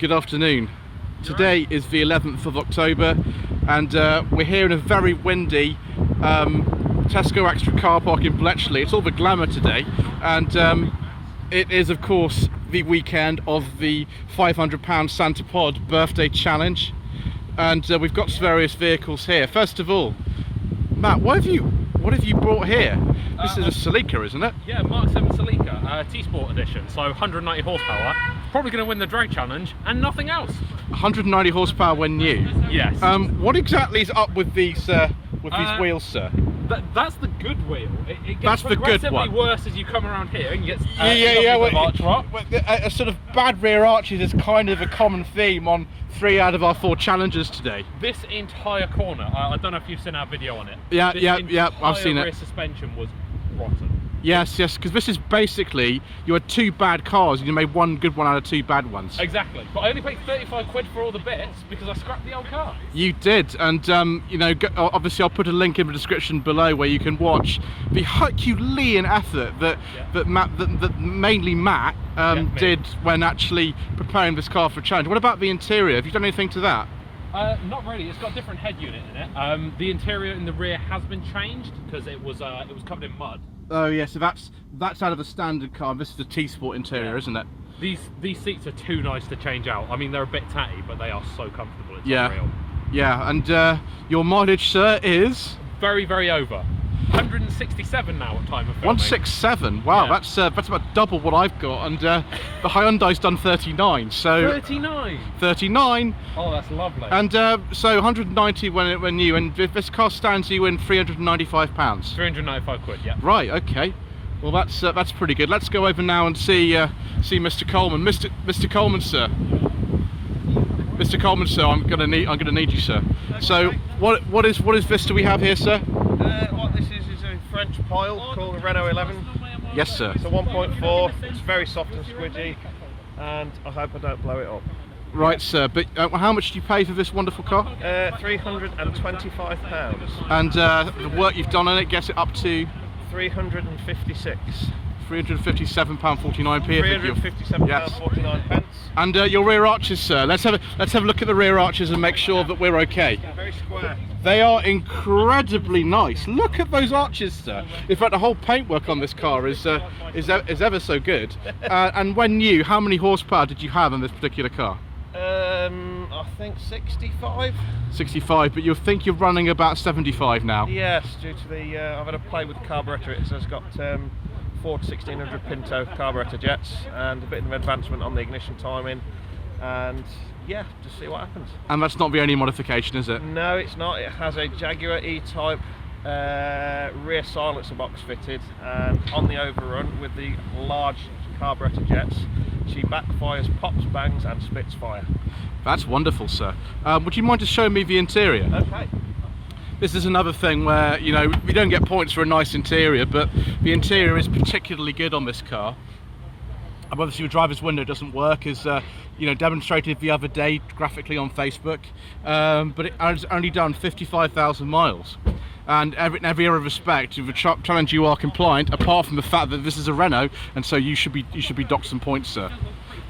Good afternoon. Today is the 11th of October and we're here in a very windy Tesco Extra car park in Bletchley. It's all the glamour today, and it is of course the weekend of the £500 Santa Pod birthday challenge, and we've got various vehicles here. First of all, Matt, what have you brought here? This is a Celica, isn't it? Yeah, Mark 7 Celica, T-Sport edition, so 190 horsepower. Probably going to win the drag challenge and nothing else. 190 horsepower when new? Yes. What exactly is up with these wheels, sir? That's the good wheel. It That's gets the good one. worse as you come around here and gets a sort of bad rear arches is kind of a common theme on 3 out of our 4 challenges today. This entire corner, I don't know if you've seen our video on it. Yeah, I've seen it. Rear suspension was rotten. Yes, because this is basically, you had 2 bad cars and you made 1 good one out of 2 bad ones. Exactly, but I only paid 35 quid for all the bits because I scrapped the old car. You did, and you know, obviously I'll put a link in the description below where you can watch the Herculean effort that mainly Matt did when actually preparing this car for a challenge. What about the interior? Have you done anything to that? Not really. It's got a different head unit in it. The interior in the rear has been changed because it was covered in mud. Oh yeah, so that's out of the standard car. This is the T-Sport interior, isn't it? These seats are too nice to change out. I mean, they're a bit tatty, but they are so comfortable. It's unreal. Yeah, and your mileage, sir, is very, very over. 167 now at time of filming. 167. Wow, yeah. That's about double what I've got, and the Hyundai's done 39. So 39. 39. Oh, that's lovely. And so 190 when new, and this car stands you in £395. 395 quid. Yeah. Right. Okay. Well, that's pretty good. Let's go over now and see Mr. Coleman. Mr. Coleman, sir. Mr. Coleman, sir. I'm gonna need you, sir. So what is this do we have here, sir? What this is a French pile called a Renault 11. Yes, sir. It's a 1.4. It's very soft and squidgy, and I hope I don't blow it up. Right, sir. But how much do you pay for this wonderful car? £325. And the work you've done on it gets it up to £356. £357.49p. £357.49. And your rear arches, sir. Let's have a look at the rear arches and make sure that we're okay. Very square. They are incredibly nice. Look at those arches, sir. In fact, the whole paintwork on this car is ever so good. And when new, how many horsepower did you have in this particular car? I think 65. 65, but you think you're running about 75 now? Yes, due to the I've had a play with the carburettor. It's got Ford 1600 Pinto carburettor jets and a bit of advancement on the ignition timing, and yeah, just see what happens. And that's not the only modification, is it? No, it's not. It has a Jaguar E-Type rear silencer box fitted, and on the overrun with the large carburettor jets, she backfires, pops, bangs and spits fire. That's wonderful, sir. Would you mind just showing me the interior? Okay. This is another thing where, you know, we don't get points for a nice interior, but the interior is particularly good on this car. Obviously your driver's window doesn't work, as you know, demonstrated the other day graphically on Facebook, but it has only done 55,000 miles. And in every other respect, the challenge you are compliant, apart from the fact that this is a Renault, and so you should be docked some points, sir.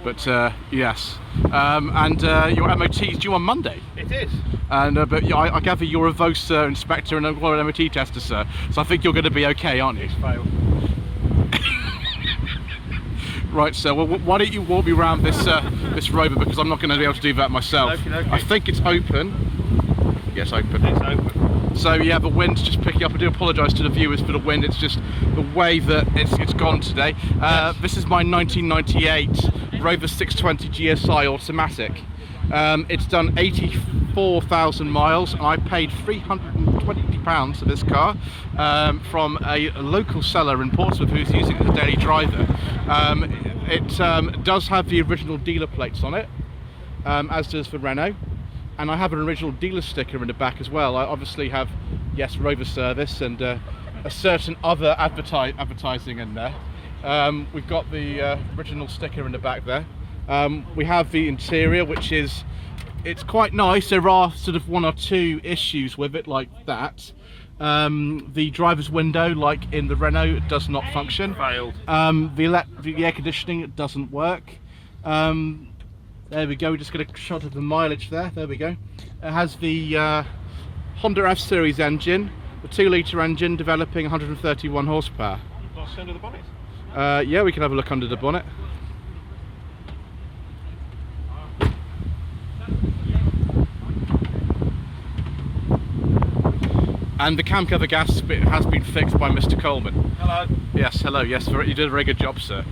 But yes, and your MOT is due on Monday. It is. And but I gather you're a VOS inspector and a MOT tester, sir. So I think you're going to be okay, aren't you? It's failed. Right, sir. Well, why don't you walk me around this Rover, because I'm not going to be able to do that myself. Okay. I think it's open. Yes, open. It's open. So yeah, the wind's just picking up. I do apologise to the viewers for the wind. It's just the way that it's gone today. Yes. This is my 1998 Rover 620 GSI automatic. It's done 84,000 miles, and I paid £320 for this car from a local seller in Portsmouth who's using it as a daily driver. It does have the original dealer plates on it, as does the Renault, and I have an original dealer sticker in the back as well. I obviously have, yes, Rover service and a certain other advertising in there. We've got the original sticker in the back there. We have the interior, which is, it's quite nice. There are sort of 1 or 2 issues with it, like that. The driver's window, like in the Renault, does not function. Failed. The air conditioning doesn't work. There we go. We just get a shot of the mileage there. There we go. It has the Honda F Series engine, the 2-litre engine, developing 131 horsepower. Lost under the bonnet. Yeah, we can have a look under the bonnet. And the cam cover gas bit has been fixed by Mr. Coleman. Hello. Yes, hello. Yes, you did a very good job, sir.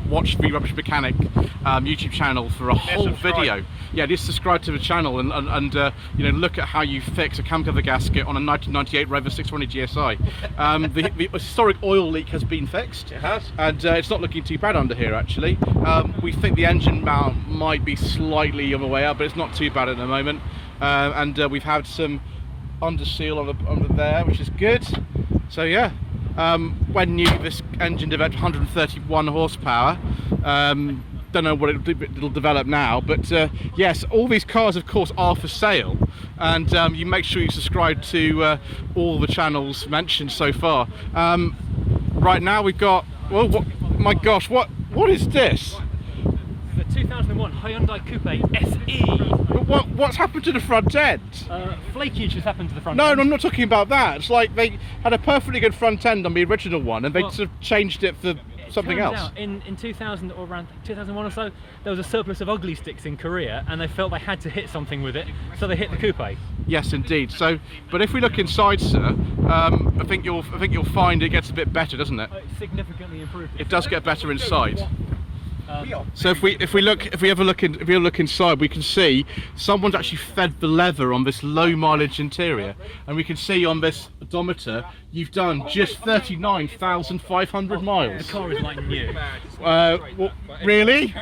Watch the Rubbish Mechanic YouTube channel for a whole video. Yeah, just subscribe to the channel and you know, look at how you fix a cam cover gasket on a 1998 Rover 620 GSI. The historic oil leak has been fixed. It has. And it's not looking too bad under here, actually. We think the engine mount might be slightly on the way up, but it's not too bad at the moment. We've had some under seal on there, which is good. So yeah, when new, this engine developed 131 horsepower. Don't know what it'll develop now, but yes, all these cars of course are for sale, and you make sure you subscribe to all the channels mentioned so far. Right now we've got, well, my gosh, what is this? The 2001 Hyundai Coupé SE. What's happened to the front end? Flakage has happened to the front No, end. no, I'm not talking about that. It's like they had a perfectly good front end on the original one, and they sort of changed it for something Turns else. out in 2000 or around 2001 or so, there was a surplus of ugly sticks in Korea, and they felt they had to hit something with it, so they hit the Coupé. Yes, indeed. So, but if we look inside, sir, I think you'll find it gets a bit better, doesn't it? It's significantly improved. It does get better inside. So if we look inside, we can see someone's actually fed the leather on this low mileage interior, and we can see on this odometer you've done just 39,500 miles. The car is like new. Really?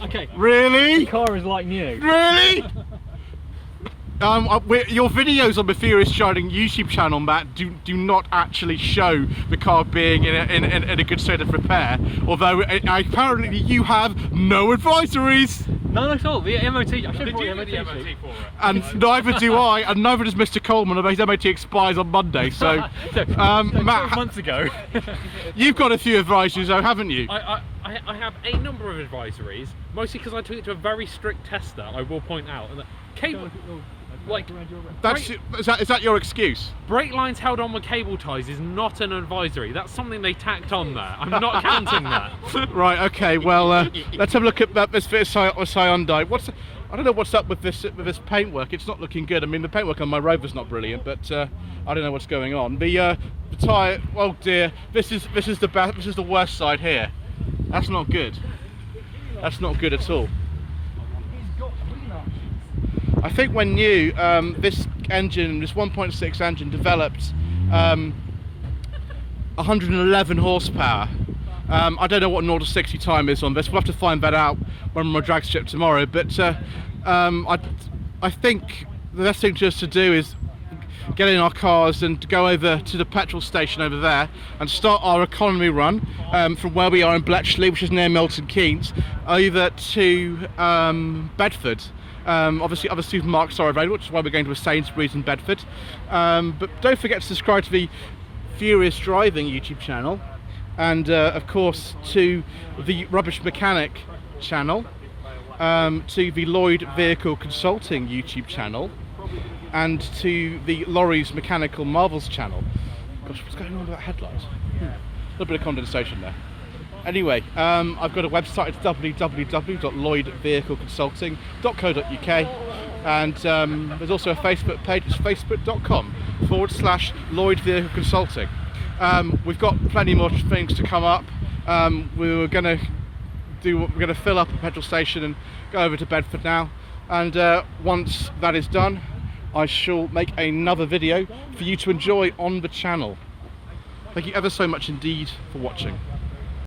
Okay. Really? The car is like new. Really? Your videos on the Furious Driving YouTube channel, Matt, do not actually show the car being in a good state of repair, although apparently you have no advisories. None at all. The MOT, I should have brought the MOT sheet. And neither do I, and neither does Mr. Coleman, and his MOT expires on Monday, so... Matt, 12 months ago. You've got a few advisories though, haven't you? I have a number of advisories, mostly because I took it to a very strict tester, I will point out. And the cable, like, Is that your excuse? brake lines held on with cable ties is not an advisory. That's something they tacked on there. I'm not counting that. Right, okay, well, let's have a look at this Hyundai. I don't know what's up with this paintwork. It's not looking good. I mean, the paintwork on my Rover's not brilliant, but I don't know what's going on. The tyre, oh dear, this is the worst side here. That's not good. That's not good at all. I think when new, this 1.6 engine developed 111 horsepower. I don't know what 0 to 60 time is on this. We'll have to find that out when we're on my drag strip tomorrow. But I think the best thing just to do is get in our cars and go over to the petrol station over there and start our economy run from where we are in Bletchley, which is near Milton Keynes, over to Bedford. Obviously other supermarkets are available, which is why we're going to a Sainsbury's in Bedford. But don't forget to subscribe to the Furious Driving YouTube channel, and of course to the Rubbish Mechanic channel, to the Lloyd Vehicle Consulting YouTube channel, and to the Lawrie's Mechanical Marvels channel. Gosh, what's going on with that headlight? A little bit of condensation there. Anyway, I've got a website. It's www.lloydvehicleconsulting.co.uk, and there's also a Facebook page. It's facebook.com/Lloyd Vehicle Consulting. We've got plenty more things to come up. We're going to fill up a petrol station and go over to Bedford now, and once that is done, I shall make another video for you to enjoy on the channel. Thank you ever so much indeed for watching.